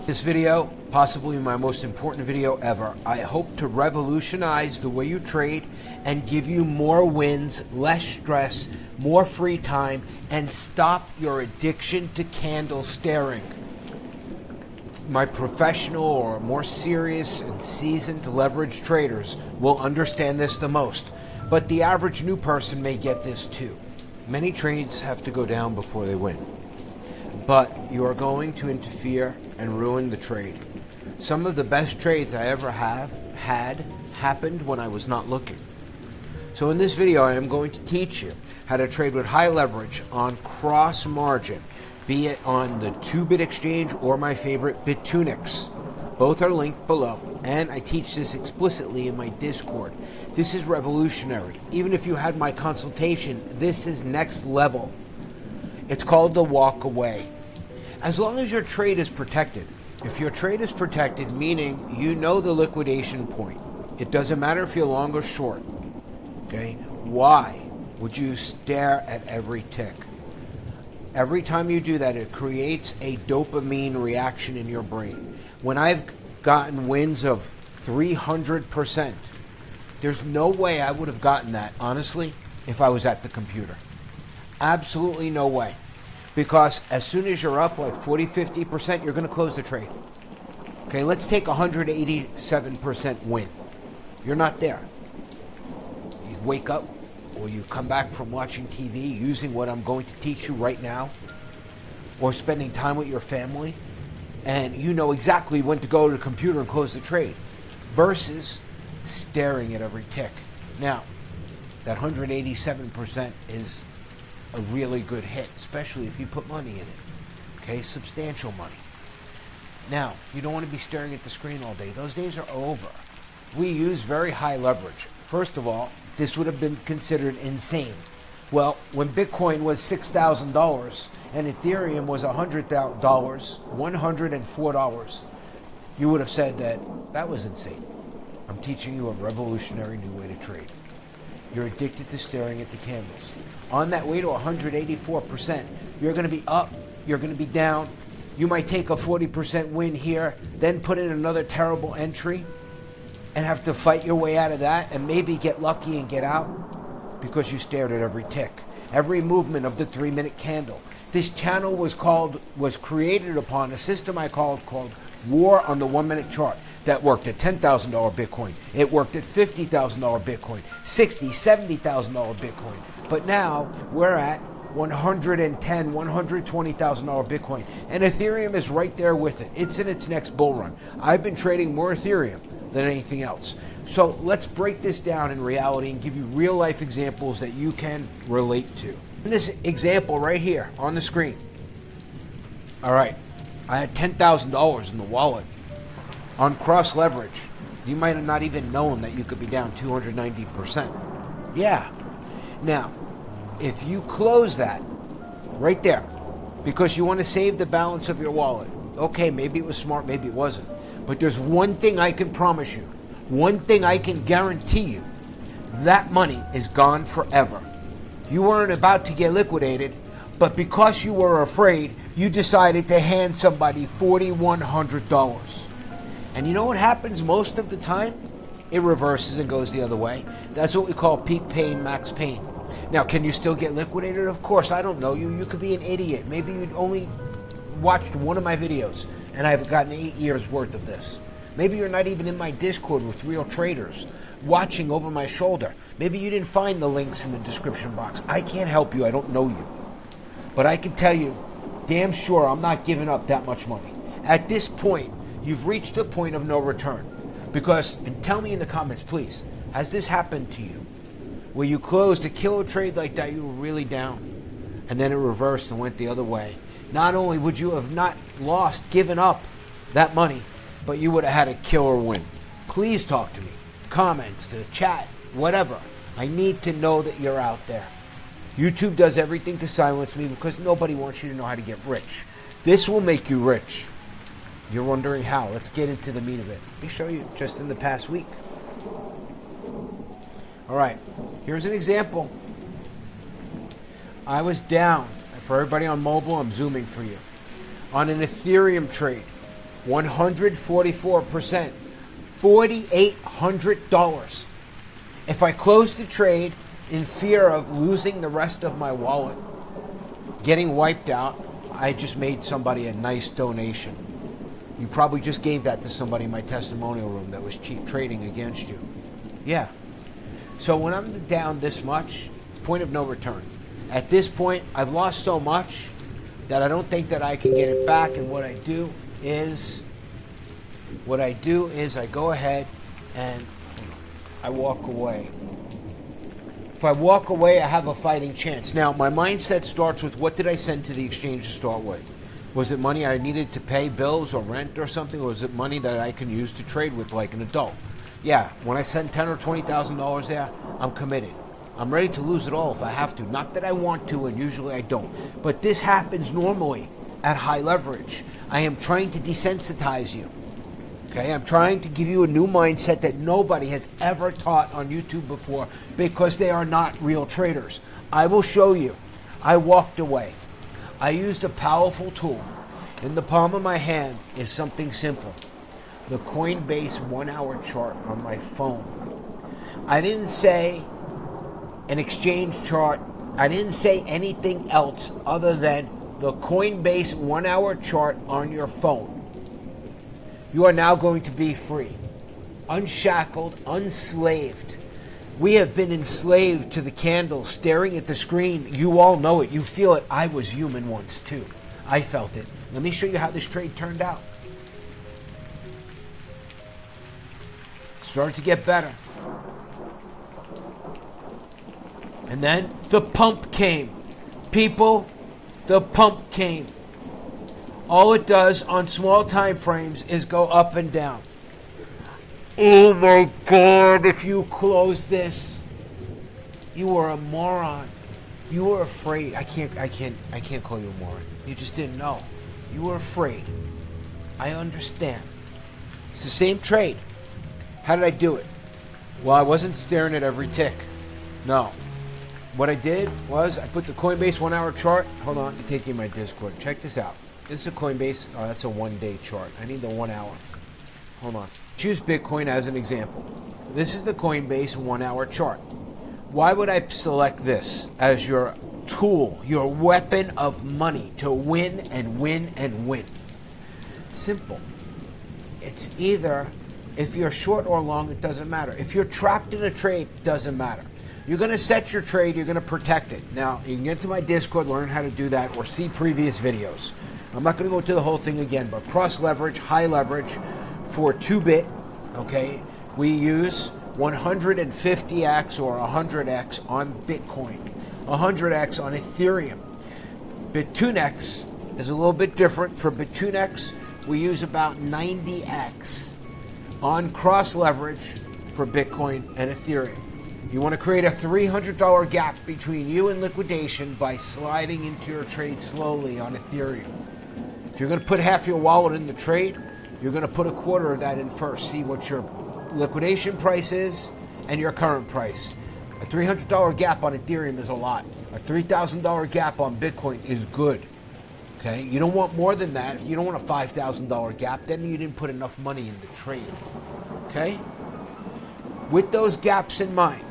This video, possibly my most important video ever. I hope to revolutionize the way you trade and give you more wins, less stress, more free time, and stop your addiction to candle staring. My professional or more serious and seasoned leverage traders will understand this the most, but the average new person may get this too. Many trades have to go down before they win, but you are going to interfere and ruin the trade. Some of the best trades I ever had happened when I was not looking. So in this video, I am going to teach you how to trade with high leverage on cross margin, be it on the 2-bit exchange or my favorite Bitunix. Both are linked below, and I teach this explicitly in my Discord. This is revolutionary. Even if you had my consultation, this is next level. It's called the walk away. As long as your trade is protected, if your trade is protected, meaning you know the liquidation point, it doesn't matter if you're long or short, okay? Why would you stare at every tick? Every time you do that, it creates a dopamine reaction in your brain. When I've gotten wins of 300%, there's no way I would have gotten that, honestly, if I was at the computer. Absolutely no way. Because as soon as you're up like 40, 50%, you're going to close the trade. Okay, let's take 187% win. You're not there. You wake up or you come back from watching TV using what I'm going to teach you right now, or spending time with your family, and you know exactly when to go to the computer and close the trade, versus staring at every tick. Now, that 187% is a really good hit, especially if you put money in it. Okay, substantial money. Now, you don't want to be staring at the screen all day. Those days are over. We use very high leverage. First of all, this would have been considered insane. Well, when Bitcoin was $6,000 and Ethereum was $100, $104, you would have said that was insane. I'm teaching you a revolutionary new way to trade. You're addicted to staring at the candles. On that way to 184%, you're going to be up, you're going to be down. You might take a 40% win here, then put in another terrible entry and have to fight your way out of that and maybe get lucky and get out because you stared at every tick, every movement of the 3-minute candle. This channel was created upon a system I called War on the 1-minute chart. That worked at $10,000 Bitcoin. It worked at $50,000 Bitcoin, $60,000, $70,000 Bitcoin. But now we're at $110,000, $120,000 Bitcoin. And Ethereum is right there with it. It's in its next bull run. I've been trading more Ethereum than anything else. So let's break this down in reality and give you real life examples that you can relate to. In this example right here on the screen, all right, I had $10,000 in the wallet. On cross leverage, you might have not even known that you could be down 290%. Yeah. Now, if you close that right there because you want to save the balance of your wallet, okay, maybe it was smart, maybe it wasn't. But there's one thing I can promise you, one thing I can guarantee you, that money is gone forever. You weren't about to get liquidated, but because you were afraid, you decided to hand somebody $4,100. And you know what happens most of the time? It reverses and goes the other way. That's what we call peak pain, max pain. Now, can you still get liquidated? Of course, I don't know. You could be an idiot. Maybe you'd only watched one of my videos, and I've gotten 8 years worth of this. Maybe you're not even in my Discord with real traders, watching over my shoulder. Maybe you didn't find the links in the description box. I can't help you. I don't know you. But I can tell you, damn sure I'm not giving up that much money. At this point, you've reached the point of no return. Because, and tell me in the comments, please, has this happened to you? Where you closed a killer trade like that, you were really down, and then it reversed and went the other way. Not only would you have not lost, given up that money, but you would have had a killer win. Please talk to me. Comments, the chat, whatever. I need to know that you're out there. YouTube does everything to silence me because nobody wants you to know how to get rich. This will make you rich. You're wondering how. Let's get into the meat of it. Let me show you just in the past week. All right, here's an example. I was down. For everybody on mobile, I'm zooming for you. On an Ethereum trade. 144%. $4,800. If I closed the trade in fear of losing the rest of my wallet, getting wiped out, I just made somebody a nice donation. You probably just gave that to somebody in my testimonial room that was cheap trading against you. Yeah. So when I'm down this much, it's point of no return. At this point, I've lost so much that I don't think that I can get it back. And what I do is I go ahead and I walk away. If I walk away, I have a fighting chance. Now, my mindset starts with, what did I send to the exchange to start with? Was it money I needed to pay bills or rent or something? Or was it money that I can use to trade with like an adult? Yeah, when I send $10,000 or $20,000 there, I'm committed. I'm ready to lose it all if I have to. Not that I want to, and usually I don't. But this happens normally at high leverage. I am trying to desensitize you. Okay, I'm trying to give you a new mindset that nobody has ever taught on YouTube before, because they are not real traders. I will show you. I walked away. I used a powerful tool. In the palm of my hand is something simple. The Coinbase 1 hour chart on my phone. I didn't say an exchange chart. I didn't say anything else other than the Coinbase 1 hour chart on your phone. You are now going to be free, unshackled, unslaved. We have been enslaved to the candles, staring at the screen. You all know it. You feel it. I was human once too. I felt it. Let me show you how this trade turned out. It started to get better. And then the pump came. People, the pump came. All it does on small time frames is go up and down. Oh my God, if you close this, you are a moron. You were afraid. I can't call you a moron. You just didn't know. You were afraid. I understand. It's the same trade. How did I do it? Well, I wasn't staring at every tick. No. What I did was I put the Coinbase 1 hour chart. Hold on, I'm taking my Discord. Check this out. This is a Coinbase. Oh, that's a 1 day chart. I need the 1 hour. Hold on. Choose Bitcoin as an example. This is the Coinbase 1 hour chart. Why would I select this as your tool, your weapon of money to win and win and win? Simple. It's either, if you're short or long, it doesn't matter. If you're trapped in a trade, it doesn't matter. You're going to set your trade. You're going to protect it. Now, you can get to my Discord, learn how to do that, or see previous videos. I'm not going to go into the whole thing again, but cross leverage, high leverage for 2-bit, okay, we use 150x or 100x on Bitcoin, 100x on Ethereum. Bit2nex is a little bit different. For Bit2nex, we use about 90x on cross leverage for Bitcoin and Ethereum. You want to create a $300 gap between you and liquidation by sliding into your trade slowly on Ethereum. If you're going to put half your wallet in the trade, you're going to put a quarter of that in first. See what your liquidation price is and your current price. A $300 gap on Ethereum is a lot. A $3,000 gap on Bitcoin is good. Okay? You don't want more than that. If you don't want a $5,000 gap, then you didn't put enough money in the trade. Okay? With those gaps in mind,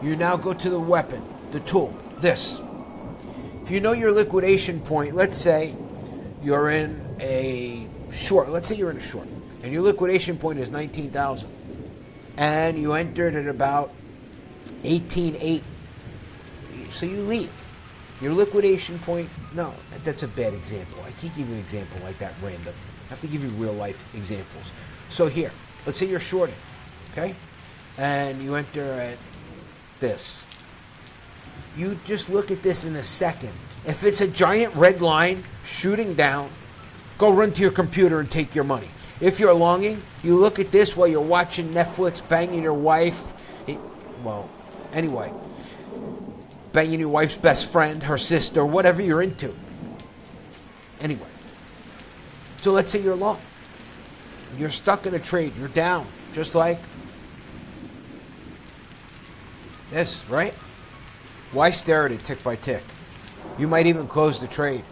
you now go to the weapon, the tool, this. If you know your liquidation point, let's say you're in a short. Let's say you're in a short, and your liquidation point is 19,000, and you entered at about 18.8. So you leave. Your liquidation point. No, that's a bad example. I can't give you an example like that random. I have to give you real life examples. So here, let's say you're shorting, okay, and you enter at this. You just look at this in a second. If it's a giant red line shooting down, go run to your computer and take your money. If you're longing, you look at this while you're watching Netflix, banging your wife. Banging your wife's best friend, her sister, whatever you're into. Anyway. So let's say you're long. You're stuck in a trade. You're down. Just like this, right? Why stare at it tick by tick? You might even close the trade.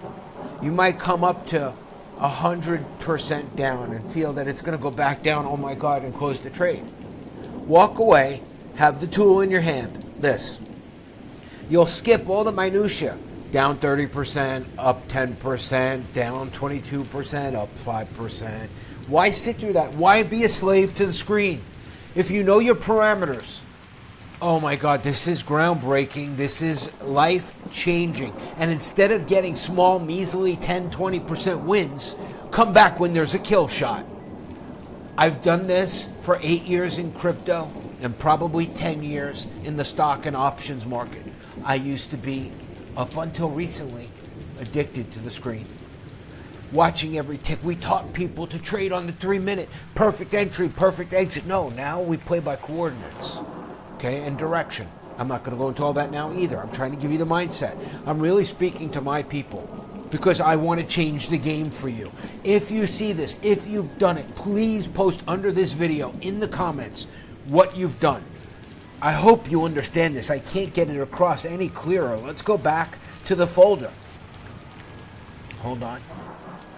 You might come up to 100% down and feel that it's going to go back down, oh my God, and close the trade. Walk away, have the tool in your hand, this. You'll skip all the minutia. Down 30%, up 10%, down 22%, up 5%. Why sit through that? Why be a slave to the screen? If you know your parameters, oh my God, this is groundbreaking. This is life-changing. And instead of getting small, measly 10, 20% wins, come back when there's a kill shot. I've done this for 8 years in crypto and probably 10 years in the stock and options market. I used to be, up until recently, addicted to the screen. Watching every tick. We taught people to trade on the 3-minute. Perfect entry, perfect exit. No, now we play by coordinates. Okay, and direction. I'm not going to go into all that now either. I'm trying to give you the mindset. I'm really speaking to my people because I want to change the game for you. If you see this, if you've done it, please post under this video in the comments what you've done. I hope you understand this. I can't get it across any clearer. Let's go back to the folder. Hold on.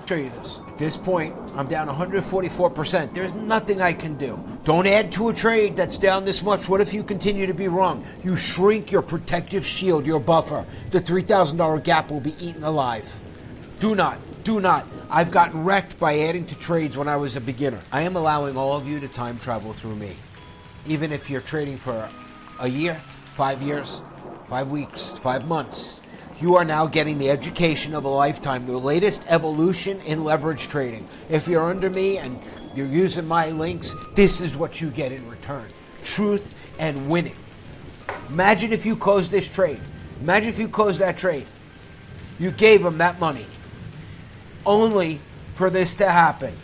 Show you this. At this point, I'm down 144%. There's nothing I can do. Don't add to a trade that's down this much. What if you continue to be wrong? You shrink your protective shield, your buffer. The $3,000 gap will be eaten alive. Do not. I've gotten wrecked by adding to trades when I was a beginner. I am allowing all of you to time travel through me. Even if you're trading for a year, 5 years, 5 weeks, 5 months, you are now getting the education of a lifetime, the latest evolution in leverage trading. If you're under me and you're using my links, this is what you get in return. Truth and winning. Imagine if you closed this trade. Imagine if you closed that trade. You gave them that money only for this to happen.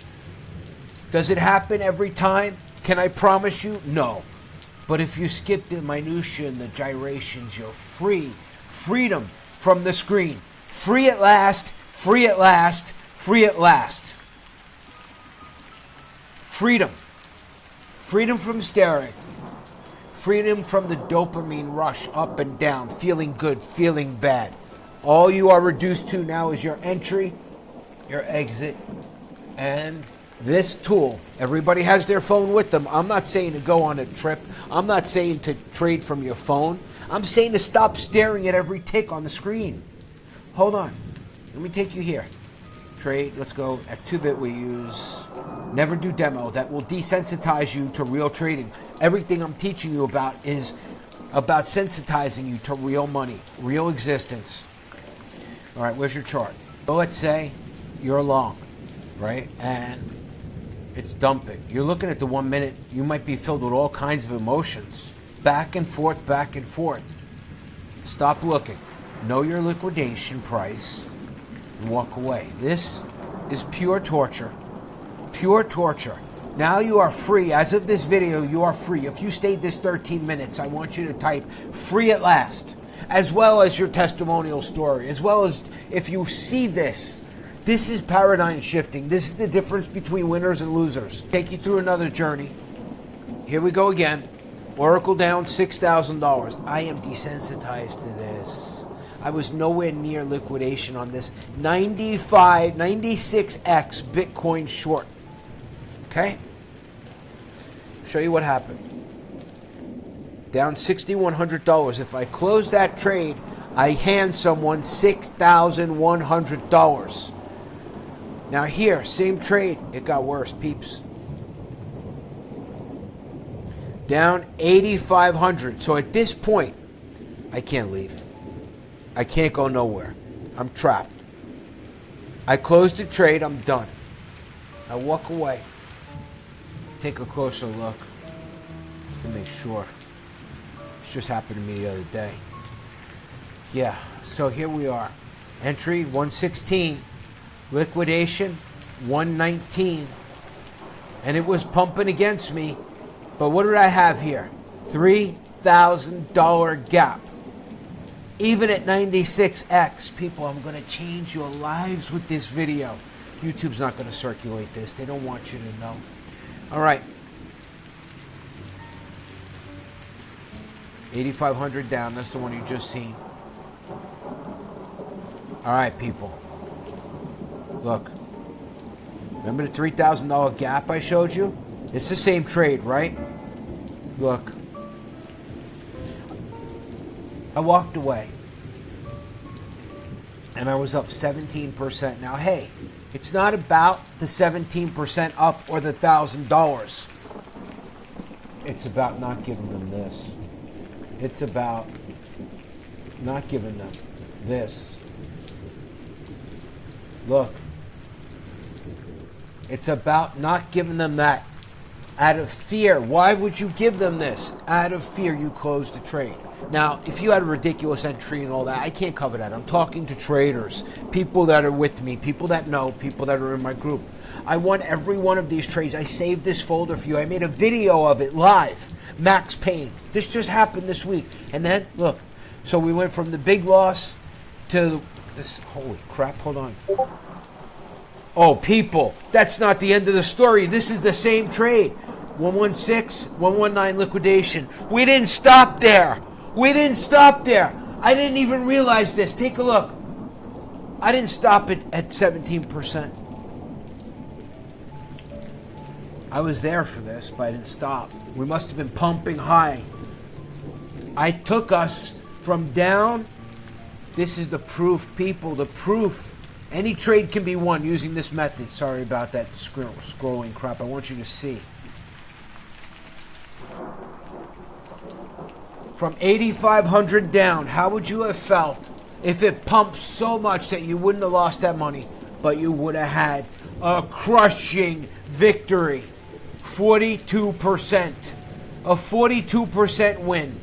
Does it happen every time? Can I promise you? No. But if you skip the minutia and the gyrations, you're free. Freedom from the screen. Free at last, free at last, free at last. Freedom. Freedom from staring. Freedom from the dopamine rush up and down, feeling good, feeling bad. All you are reduced to now is your entry, your exit, and this tool. Everybody has their phone with them. I'm not saying to go on a trip. I'm not saying to trade from your phone. I'm saying to stop staring at every tick on the screen. Hold on. Let me take you here. Trade. Let's go. At 2-bit we use never do demo. That will desensitize you to real trading. Everything I'm teaching you about is about sensitizing you to real money, real existence. All right, where's your chart? So let's say you're long, right? And it's dumping. You're looking at the 1 minute. You might be filled with all kinds of emotions. Back and forth, back and forth. Stop looking. Know your liquidation price and walk away. This is pure torture. Pure torture. Now you are free. As of this video, you are free. If you stayed this 13 minutes, I want you to type free at last, as well as your testimonial story, as well as if you see this. This is paradigm shifting. This is the difference between winners and losers. Take you through another journey. Here we go again. Oracle down $6,000. I am desensitized to this. I was nowhere near liquidation on this. 96x Bitcoin short. Okay? Show you what happened. Down $6,100. If I close that trade, I hand someone $6,100. Now here, same trade. It got worse, peeps. Down $8,500. So at this point, I can't leave. I can't go nowhere. I'm trapped. I closed the trade. I'm done. I walk away. Take a closer look to make sure. This just happened to me the other day. Yeah, so here we are. Entry 116. Liquidation 119. And it was pumping against me. But what did I have here? $3,000 gap. Even at 96x, people, I'm going to change your lives with this video. YouTube's not going to circulate this. They don't want you to know. All right. 8,500 down. That's the one you just seen. All right, people. Look. Remember the $3,000 gap I showed you? It's the same trade, right? Look. I walked away. And I was up 17%. Now, hey, it's not about the 17% up or the $1,000. It's about not giving them this. It's about not giving them this. Look. It's about not giving them that out of fear. Why would you give them this? Out of fear, you close the trade. Now, if you had a ridiculous entry and all that, I can't cover that. I'm talking to traders, people that are with me, people that know, people that are in my group. I won every one of these trades. I saved this folder for you. I made a video of it live. Max Payne. This just happened this week. And then, look, so we went from the big loss to this. Holy crap, hold on. Oh, people, that's not the end of the story. This is the same trade. 116, 119 liquidation. We didn't stop there. We didn't stop there. I didn't even realize this. Take a look. I didn't stop it at 17%. I was there for this, but I didn't stop. We must have been pumping high. I took us from down. This is the proof, people, the proof. Any trade can be won using this method. Sorry about that scrolling crap. I want you to see. From 8,500 down, how would you have felt if it pumped so much that you wouldn't have lost that money, but you would have had a crushing victory? 42%. A 42% win.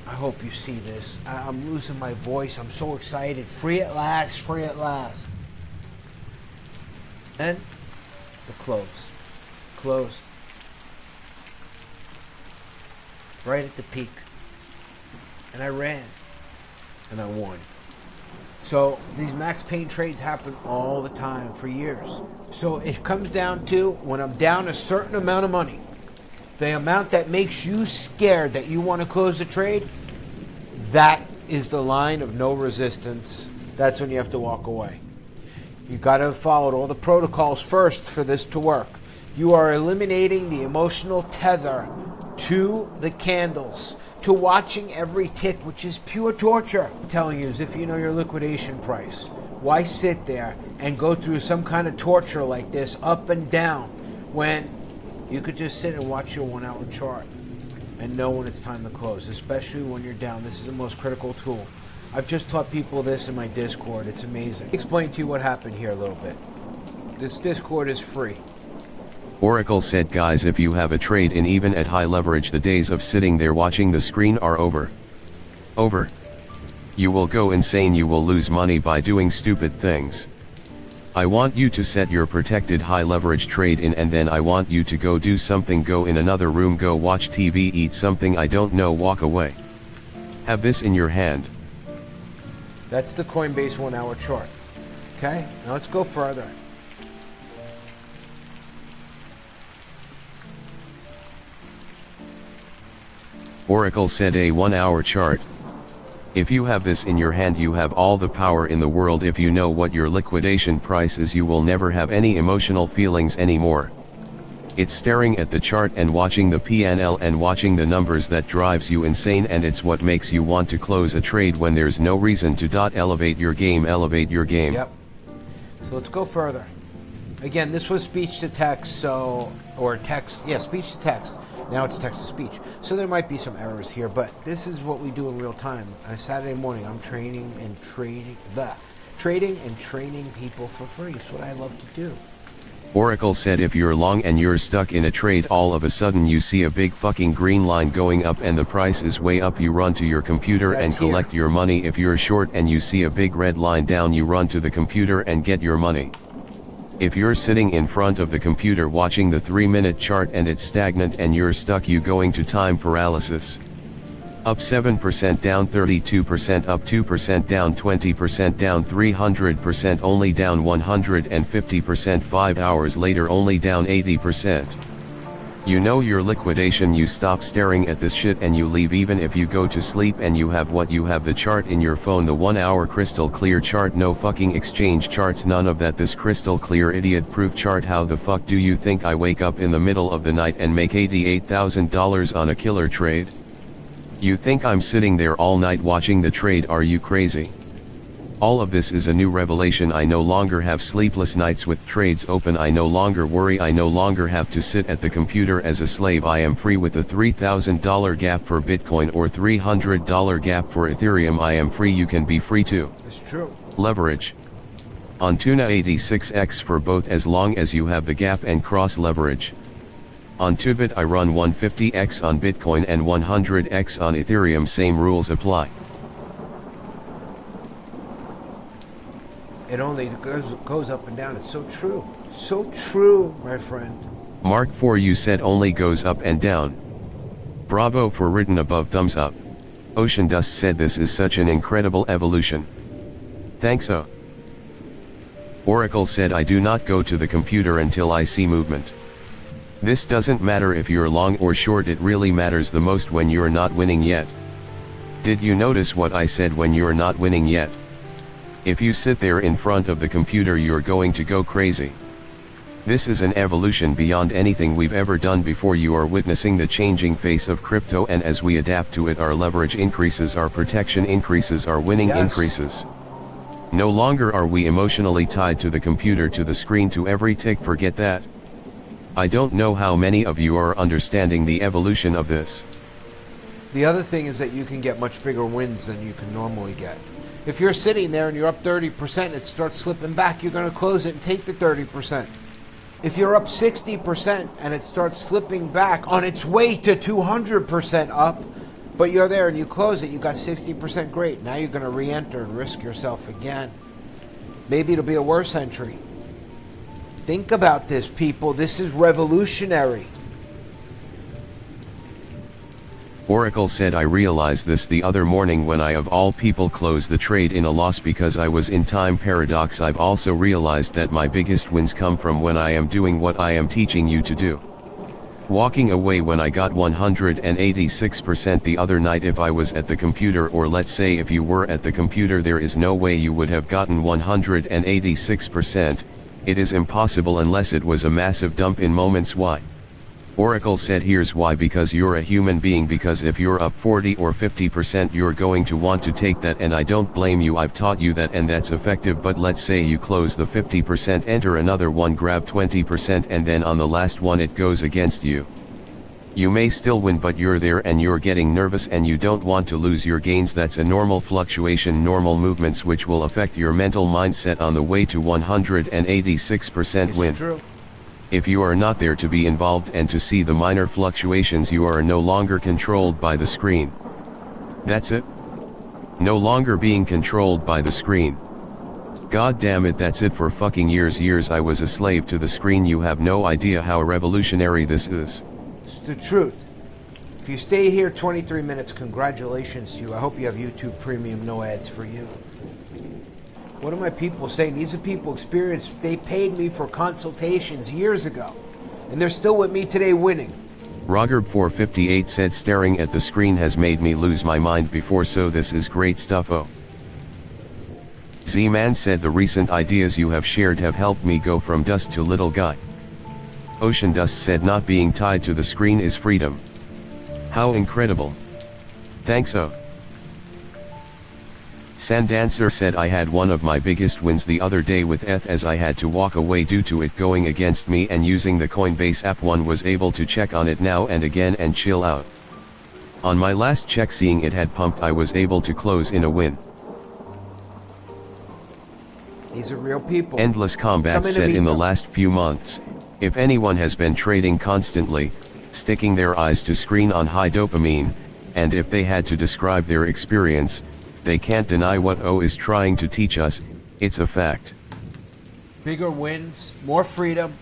I hope you see this. I'm losing my voice. I'm so excited. Free at last. Free at last. And the close. Close. Right at the peak. And I ran. And I won. So these Max Payne trades happen all the time for years. So it comes down to when I'm down a certain amount of money, the amount that makes you scared that you want to close the trade, that is the line of no resistance. That's when you have to walk away. You've got to have followed all the protocols first for this to work. You are eliminating the emotional tether to the candles, to watching every tick, which is pure torture. I'm telling you, as if you know your liquidation price. Why sit there and go through some kind of torture like this up and down when you could just sit and watch your 1 hour chart and know when it's time to close, especially when you're down. This is the most critical tool. I've just taught people this in my Discord. It's amazing. I'll explain to you what happened here a little bit. This Discord is free. Oracle said, guys, if you have a trade in even at high leverage, the days of sitting there watching the screen are over. Over. You will go insane, you will lose money by doing stupid things. I want you to set your protected high leverage trade in, and then I want you to go do something, go in another room, go watch TV, eat something, I don't know, walk away. Have this in your hand. That's the Coinbase 1 hour chart. Okay, now let's go further. Oracle said a 1 hour chart. If you have this in your hand, you have all the power in the world. If you know what your liquidation price is, you will never have any emotional feelings anymore. It's staring at the chart and watching the PNL and watching the numbers that drives you insane, and it's what makes you want to close a trade when there's no reason to. Elevate your game, elevate your game. Yep. So let's go further. Again, this was speech to text, speech to text. Now it's text to speech. So there might be some errors here, but this is what we do in real time. On a Saturday morning, I'm trading and training people for free. It's what I love to do. Oracle said if you're long and you're stuck in a trade, all of a sudden you see a big fucking green line going up and the price is way up, you run to your computer and collect your money. If you're short and you see a big red line down, you run to the computer and get your money. If you're sitting in front of the computer watching the 3-minute chart and it's stagnant and you're stuck, you going to time paralysis. Up 7%, down 32%, up 2%, down 20%, down 300%, only down 150%, 5 hours later only down 80%. You know your liquidation, you stop staring at this shit and you leave even if you go to sleep and you have what you have, the chart in your phone, the 1 hour crystal clear chart, no fucking exchange charts, none of that, this crystal clear idiot proof chart. How the fuck do you think I wake up in the middle of the night and make $88,000 on a killer trade? You think I'm sitting there all night watching the trade? Are you crazy? All of this is a new revelation. I no longer have sleepless nights with trades open. I no longer worry. I no longer have to sit at the computer as a slave. I am free with a $3,000 gap for Bitcoin or $300 gap for Ethereum. I am free. You can be free too. It's true. Leverage. On Tuna 86x for both as long as you have the gap and cross leverage. On Tubit I run 150x on Bitcoin and 100x on Ethereum. Same rules apply. It only goes up and down. It's so true. So true, my friend. Mark 4, you said only goes up and down. Bravo for written above, thumbs up. Ocean Dust said this is such an incredible evolution. Thanks. Oracle said I do not go to the computer until I see movement. This doesn't matter if you're long or short, it really matters the most when you're not winning yet. Did you notice what I said? When you're not winning yet? If you sit there in front of the computer, you're going to go crazy. This is an evolution beyond anything we've ever done before. You are witnessing the changing face of crypto, and as we adapt to it, our leverage increases, our protection increases, our winning increases. No longer are we emotionally tied to the computer, to the screen, to every tick. Forget that. I don't know how many of you are understanding the evolution of this. The other thing is that you can get much bigger wins than you can normally get. If you're sitting there and you're up 30% and it starts slipping back, you're going to close it and take the 30%. If you're up 60% and it starts slipping back on its way to 200% up, but you're there and you close it, you got 60%, great. Now you're going to re-enter and risk yourself again. Maybe it'll be a worse entry. Think about this, people. This is revolutionary. Oracle said I realized this the other morning when I of all people closed the trade in a loss because I was in time paradox. I've also realized that my biggest wins come from when I am doing what I am teaching you to do. Walking away when I got 186% the other night. If I was at the computer, or let's say if you were at the computer, there is no way you would have gotten 186%. It is impossible unless it was a massive dump in moments. Why? Oracle said here's why: because you're a human being, because if you're up 40 or 50% you're going to want to take that, and I don't blame you. I've taught you that and that's effective. But let's say you close the 50%, enter another one, grab 20%, and then on the last one it goes against you. You may still win, but you're there and you're getting nervous and you don't want to lose your gains. That's a normal fluctuation, normal movements which will affect your mental mindset on the way to 186% win. It's true. If you are not there to be involved and to see the minor fluctuations, you are no longer controlled by the screen. That's it. No longer being controlled by the screen. God damn it, that's it. For fucking years I was a slave to the screen. You have no idea how revolutionary this is. It's the truth. If you stayed here 23 minutes, congratulations to you. I hope you have YouTube Premium, no ads for you. What are my people saying? These are people experienced. They paid me for consultations years ago, and they're still with me today winning. Roger 458 said staring at the screen has made me lose my mind before, so this is great stuff. Z-Man said the recent ideas you have shared have helped me go from dust to little guy. Ocean Dust said not being tied to the screen is freedom. How incredible. Thanks. Sandancer said I had one of my biggest wins the other day with ETH, as I had to walk away due to it going against me, and using the Coinbase app one was able to check on it now and again and chill out. On my last check, seeing it had pumped, I was able to close in a win. These are real people. Endless Combat said in the last few months, if anyone has been trading constantly, sticking their eyes to screen on high dopamine, and if they had to describe their experience, they can't deny what O is trying to teach us. It's a fact. Bigger wins, more freedom,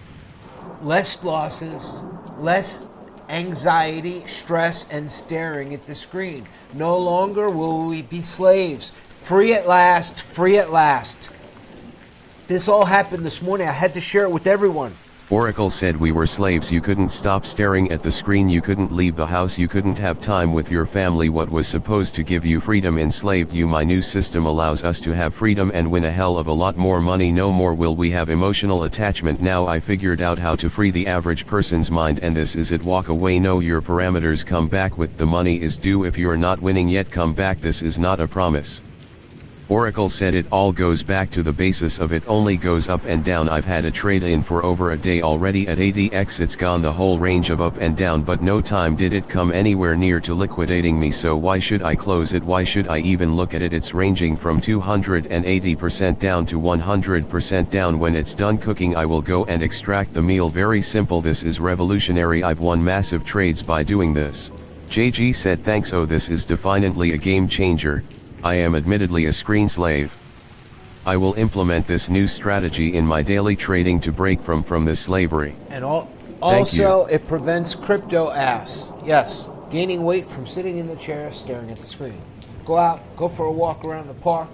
less losses, less anxiety, stress, and staring at the screen. No longer will we be slaves. Free at last, free at last. This all happened this morning. I had to share it with everyone. Oracle said we were slaves, you couldn't stop staring at the screen, you couldn't leave the house, you couldn't have time with your family. What was supposed to give you freedom enslaved you. My new system allows us to have freedom and win a hell of a lot more money. No more will we have emotional attachment. Now I figured out how to free the average person's mind, and this is it. Walk away, know your parameters, come back with the money is due. If you're not winning yet, come back, this is not a promise. Oracle said it all goes back to the basis of it only goes up and down. I've had a trade in for over a day already at 80x, it's gone the whole range of up and down, but no time did it come anywhere near to liquidating me, so why should I close it? Why should I even look at it? It's ranging from 280% down to 100% down. When it's done cooking I will go and extract the meal. Very simple, this is revolutionary. I've won massive trades by doing this. JG said thanks. Oh, this is definitely a game changer. I am admittedly a screen slave. I will implement this new strategy in my daily trading to break from this slavery. And also, it prevents crypto ass. Yes, gaining weight from sitting in the chair staring at the screen. Go out, go for a walk around the park,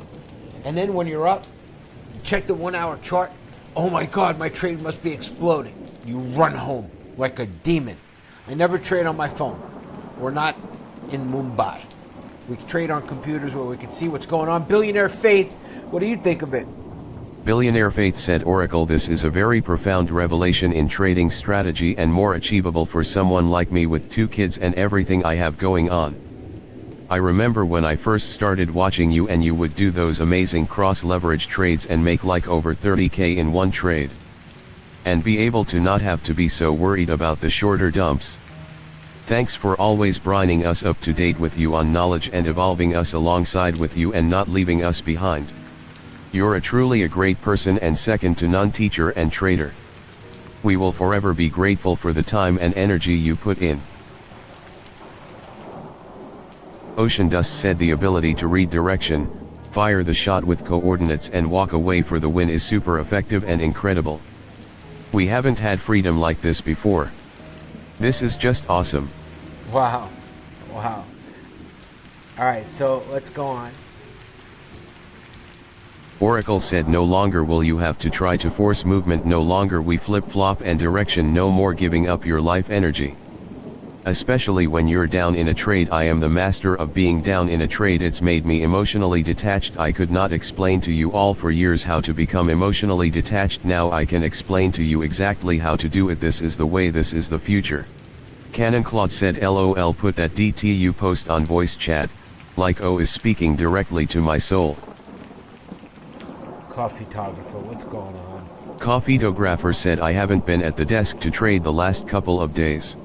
and then when you're up, check the 1 hour chart. Oh my God, my trade must be exploding. You run home like a demon. I never trade on my phone. We're not in Mumbai. We can trade on computers where we can see what's going on. Billionaire Faith, what do you think of it? Billionaire Faith said, Oracle, this is a very profound revelation in trading strategy and more achievable for someone like me with 2 kids and everything I have going on. I remember when I first started watching you and you would do those amazing cross-leverage trades and make like over 30k in one trade. And be able to not have to be so worried about the shorter dumps. Thanks for always bringing us up to date with you on knowledge and evolving us alongside with you and not leaving us behind. You're truly a great person and second to none teacher and trader. We will forever be grateful for the time and energy you put in. Ocean Dust said the ability to read direction, fire the shot with coordinates and walk away for the win is super effective and incredible. We haven't had freedom like this before. This is just awesome. Wow. Wow. All right, so let's go on. Oracle said no longer will you have to try to force movement, no longer we flip-flop and direction, no more giving up your life energy. Especially when you're down in a trade. I am the master of being down in a trade. It's made me emotionally detached. I could not explain to you all for years how to become emotionally detached. Now I can explain to you exactly how to do it. This is the way, this is the future. Canon Claude said LOL, put that DTU post on voice chat, like O is speaking directly to my soul. Coffeetographer, what's going on? Coffeetographer said I haven't been at the desk to trade the last couple of days.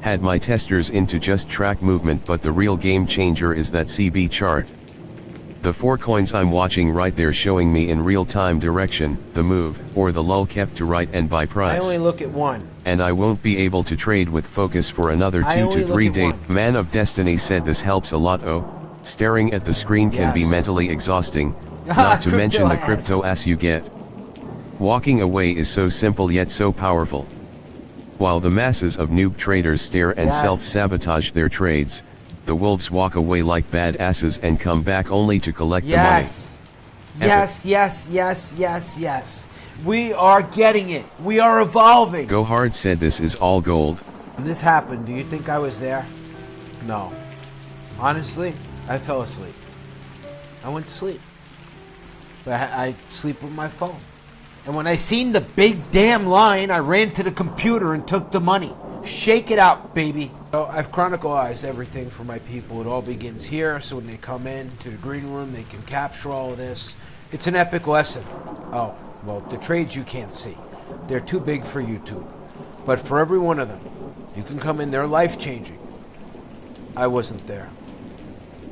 Had my testers in to just track movement, but the real game changer is that CB chart. The 4 coins I'm watching right there showing me in real time direction, the move, or the lull kept to right and buy price. I only look at one. And I won't be able to trade with focus for another 2 to 3 days. Man of Destiny said this helps a lot. Oh, staring at the screen can be mentally exhausting, not to mention the crypto ass you get. Walking away is so simple yet so powerful. While the masses of noob traders stare and self-sabotage their trades, the wolves walk away like bad asses and come back only to collect the money. Yes. We are getting it. We are evolving. Go Hard said this is all gold. When this happened, do you think I was there? No. Honestly, I fell asleep. I went to sleep. But I sleep with my phone. And when I seen the big damn line, I ran to the computer and took the money. Shake it out, baby. So I've chronicalized everything for my people. It all begins here, so when they come in to the green room, they can capture all of this. It's an epic lesson. Oh, well, the trades you can't see. They're too big for YouTube. But for every one of them, you can come in, they're life-changing. I wasn't there.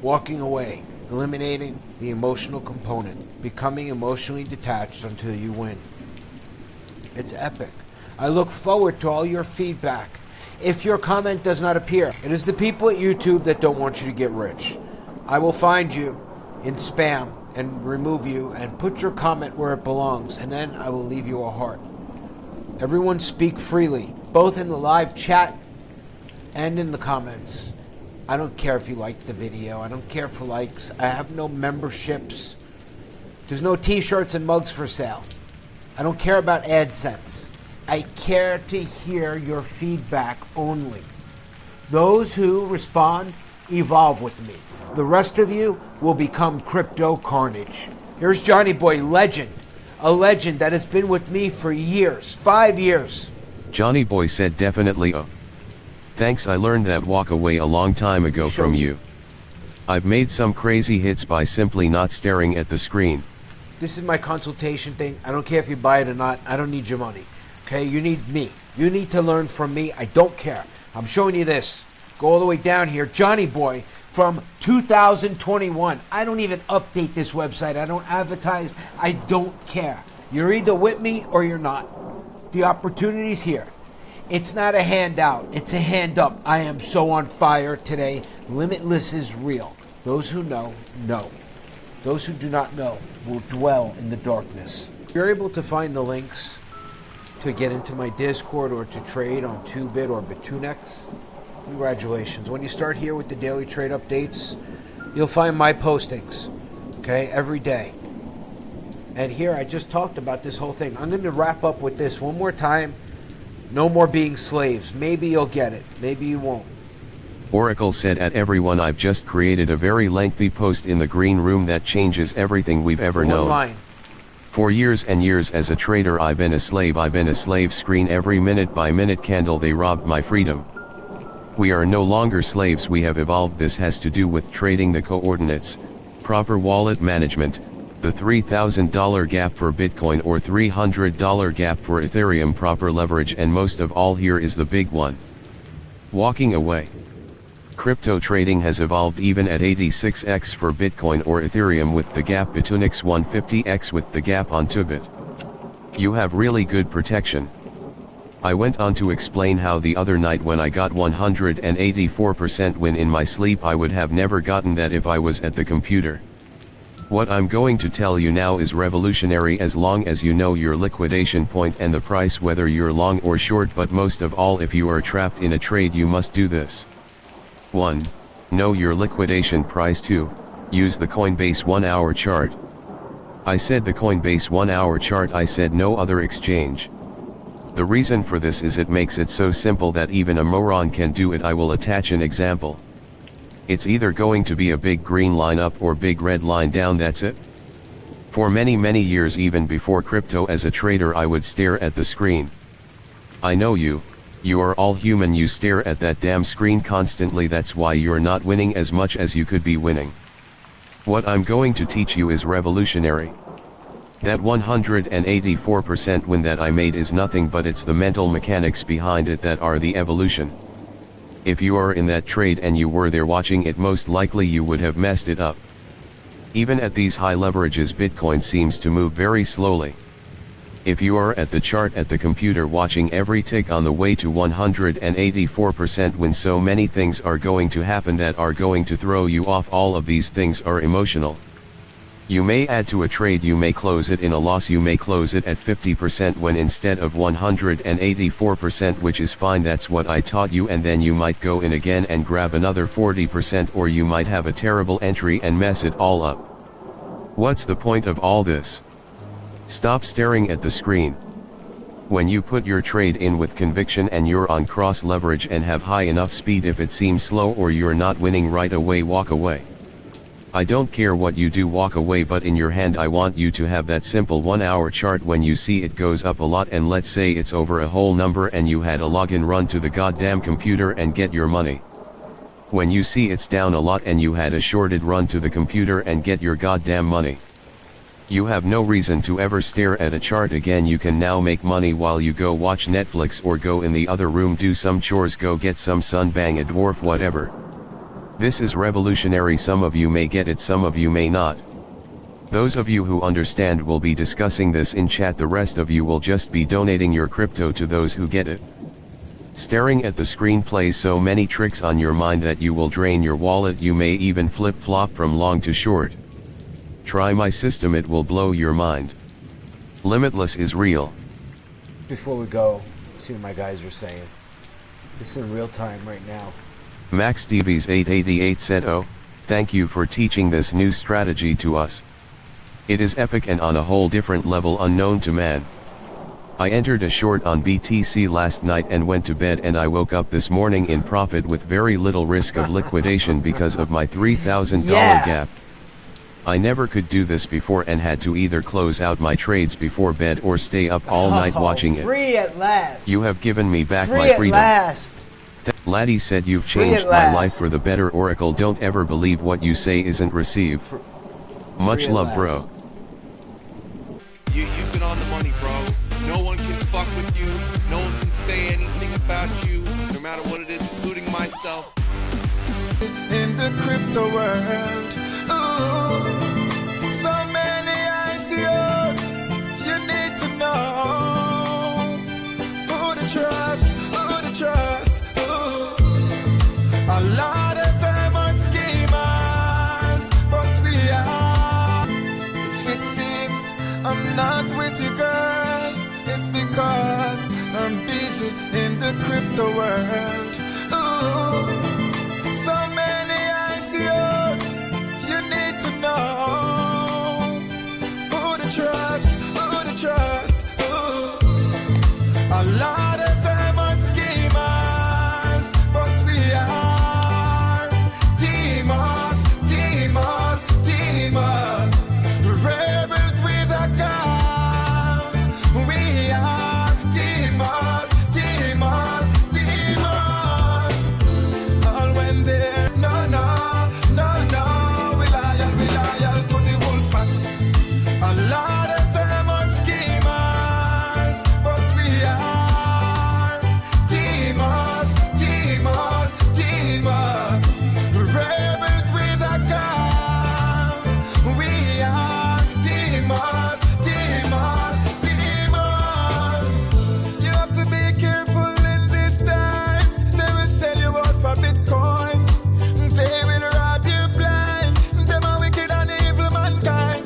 Walking away, eliminating the emotional component, becoming emotionally detached until you win. It's epic. I look forward to all your feedback. If your comment does not appear, it is the people at YouTube that don't want you to get rich. I will find you in spam and remove you and put your comment where it belongs, and then I will leave you a heart. Everyone speak freely, both in the live chat and in the comments. I don't care if you like the video. I don't care for likes. I have no memberships. There's no t-shirts and mugs for sale. I don't care about AdSense. I care to hear your feedback only. Those who respond evolve with me. The rest of you will become crypto carnage. Here's Johnny Boy, legend. A legend that has been with me for years, 5 years. Johnny Boy said definitely. Oh. Thanks, I learned that walk away a long time ago from you. I've made some crazy hits by simply not staring at the screen. This is my consultation thing. I don't care if you buy it or not. I don't need your money. Okay, you need me. You need to learn from me. I don't care. I'm showing you this. Go all the way down here. Johnny Boy from 2021. I don't even update this website. I don't advertise. I don't care. You're either with me or you're not. The opportunity's here. It's not a handout. It's a hand up. I am so on fire today. Limitless is real. Those who know, know. Those who do not know will dwell in the darkness. If you're able to find the links to get into my Discord or to trade on 2Bit or Bitunex, congratulations. When you start here with the daily trade updates, you'll find my postings, okay, every day. And here I just talked about this whole thing. I'm going to wrap up with this one more time. No more being slaves. Maybe you'll get it. Maybe you won't. Oracle said at everyone, I've just created a very lengthy post in the green room that changes everything we've ever known. Line. For years and years as a trader I've been a slave screen every minute by minute candle they robbed my freedom. We are no longer slaves, we have evolved. This has to do with trading the coordinates, proper wallet management, the $3,000 gap for Bitcoin or $300 gap for Ethereum, proper leverage, and most of all here is the big one. Walking away. Crypto trading has evolved even at 86x for Bitcoin or Ethereum with the gap, Bitunex 150x with the gap on 2Bit. You have really good protection. I went on to explain how the other night when I got 184% win in my sleep, I would have never gotten that if I was at the computer. What I'm going to tell you now is revolutionary as long as you know your liquidation point and the price, whether you're long or short, but most of all if you are trapped in a trade you must do this. 1. Know your liquidation price. 2. Use the Coinbase 1 hour chart. I said the Coinbase 1 hour chart, I said no other exchange. The reason for this is it makes it so simple that even a moron can do it. I will attach an example. It's either going to be a big green line up or big red line down, that's it. For many years, even before crypto, as a trader I would stare at the screen. I know you are all human, you stare at that damn screen constantly, that's why you're not winning as much as you could be winning. What I'm going to teach you is revolutionary. That 184% win that I made is nothing but it's the mental mechanics behind it that are the evolution. If you are in that trade and you were there watching it, most likely you would have messed it up. Even at these high leverages, Bitcoin seems to move very slowly. If you are at the chart at the computer watching every tick on the way to 184% win, so many things are going to happen that are going to throw you off. All of these things are emotional. You may add to a trade, you may close it in a loss, you may close it at 50% when instead of 184%, which is fine, that's what I taught you, and then you might go in again and grab another 40%, or you might have a terrible entry and mess it all up. What's the point of all this? Stop staring at the screen. When you put your trade in with conviction and you're on cross leverage and have high enough speed, if it seems slow or you're not winning right away, walk away. I don't care what you do, walk away, but in your hand I want you to have that simple 1 hour chart. When you see it goes up a lot, and let's say it's over a whole number, and you had a login, run to the goddamn computer and get your money. When you see it's down a lot and you had a shorted, run to the computer and get your goddamn money. You have no reason to ever stare at a chart again. You can now make money while you go watch Netflix or go in the other room, do some chores, go get some sun, bang a dwarf, whatever. This is revolutionary. Some of you may get it, some of you may not. Those of you who understand will be discussing this in chat, the rest of you will just be donating your crypto to those who get it. Staring at the screen plays so many tricks on your mind that you will drain your wallet. You may even flip-flop from long to short. Try my system, it will blow your mind. Limitless is real. Before we go, let's see what my guys are saying. This is in real time right now. Max Davies 888 said, "Oh, thank you for teaching this new strategy to us. It is epic and on a whole different level, unknown to man. I entered a short on BTC last night and went to bed, and I woke up this morning in profit with very little risk of liquidation because of my $3,000 gap. I never could do this before and had to either close out my trades before bed or stay up all night watching it. Free at last. You have given me back Free my freedom. At last. Laddie said you've changed my life for the better. Oracle, don't ever believe what you say isn't received. Much love, bro. You've been on the money, bro. No one can fuck with you. No one can say anything about you, no matter what it is, including myself. In the crypto world, ooh, so many ICOs, you need to know who to trust, ooh. A lot of them are schemers, but we are. If it seems I'm not with you, girl, it's because I'm busy in the crypto world. Ooh, so many ICOs, you need to know who to trust, ooh. A lot of them are schemers, but we are demons, rebels with a cause. We are demons. All when they're no, we loyal to the wolf pack. A lot of them are schemers, but we are demons, rebels with a cause. We are demons. You have to be careful in these times. They will sell you out for bitcoins. They will rob you blind. Them are wicked and evil mankind.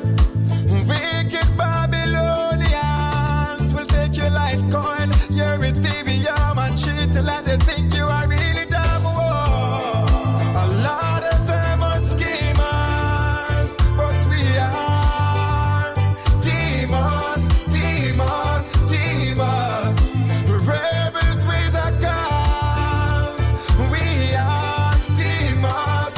Wicked Babylonians will take your Litecoin, your Ethereum, and treat you like they think you are really dumb. Whoa. A lot of them are schemers, but we are demons, rebels with a cause. We are demons.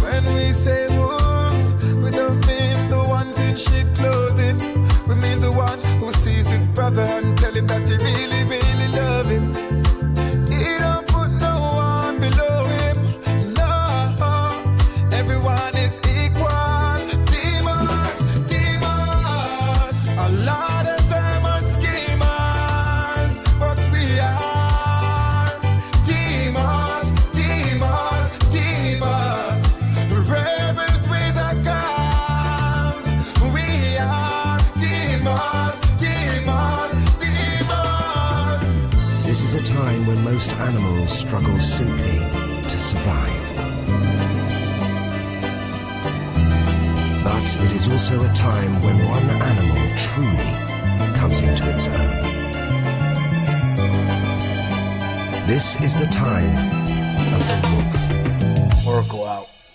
When we say wolves, we don't mean the ones in shit clothing. We mean the one who sees his brother and tell him that he really, really love him. He don't put no one below him. No, everyone is equal. Demons. A lot of them are schemers, but we are demons. Rebels with a cause. We are demons. This is a time when most animals struggle simply to survive. But it is also a time when one animal truly comes into its own. This is the time of the wolf. Oracle out.